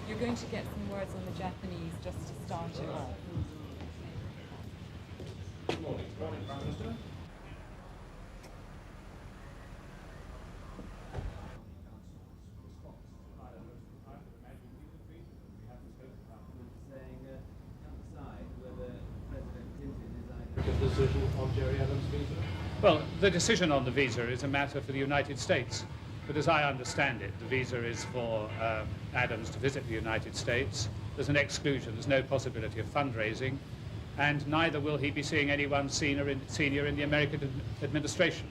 You're going to get some words on the Japanese just to start it off. Good morning. Good morning, Prime Minister. Decision on Gerry Adams' visa? Well, the decision on the visa is a matter for the United States. But as I understand it, the visa is for Adams to visit the United States. There's an exclusion. There's no possibility of fundraising. And neither will he be seeing anyone senior in the American administration.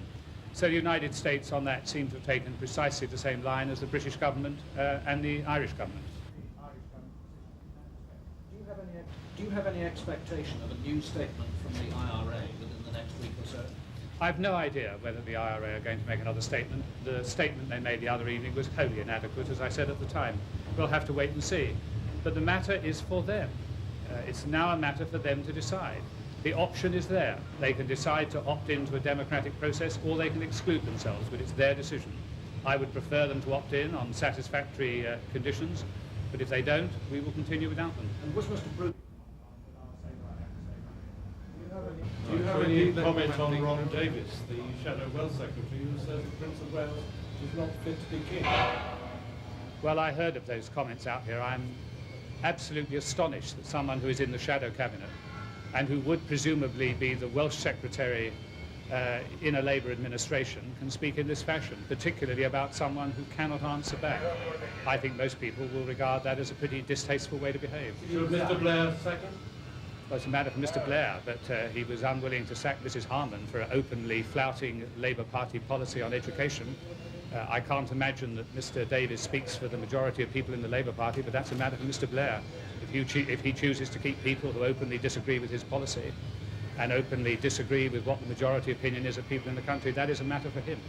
So the United States on that seem to have taken precisely the same line as the British government and the Irish government. Do you have any expectation of a new statement from the IRA within the next week or so? I have no idea whether the IRA are going to make another statement. The statement they made the other evening was wholly inadequate, as I said at the time. We'll have to wait and see. But the matter is for them. It's now a matter for them to decide. The option is there. They can decide to opt into a democratic process or they can exclude themselves, but it's their decision. I would prefer them to opt in on satisfactory conditions, but if they don't, we will continue without them. And was Mr. Bruce... Do you have any comment on Ron Davis, the Shadow Wealth Secretary, who says the Prince of Wales is not fit to be king? Well, I heard of those comments out here. I'm absolutely astonished that someone who is in the Shadow Cabinet and who would presumably be the Welsh Secretary in a Labour administration can speak in this fashion, particularly about someone who cannot answer back. I think most people will regard that as a pretty distasteful way to behave. Should Mr. Blair second? Well, it's a matter for Mr. Blair, but he was unwilling to sack Mrs. Harman for openly flouting Labour Party policy on education. I can't imagine that Mr. Davis speaks for the majority of people in the Labour Party, but that's a matter for Mr. Blair. If he chooses to keep people who openly disagree with his policy and openly disagree with what the majority opinion is of people in the country, that is a matter for him.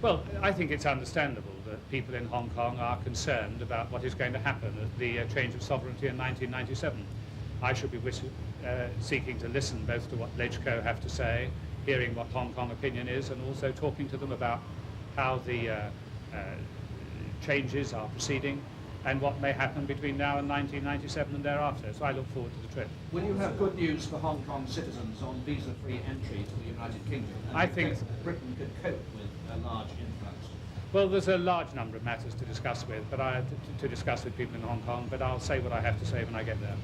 Well, I think it's understandable that people in Hong Kong are concerned about what is going to happen at the change of sovereignty in 1997. I should be seeking to listen both to what LegCo have to say, hearing what Hong Kong opinion is, and also talking to them about how the changes are proceeding and what may happen between now and 1997 and thereafter. So I look forward to the trip. Will you have good news for Hong Kong citizens on visa-free entry to the United Kingdom? And I think Britain could cope with a large influx. Well, there's a large number of matters to discuss with, but to discuss with people in Hong Kong. But I'll say what I have to say when I get there.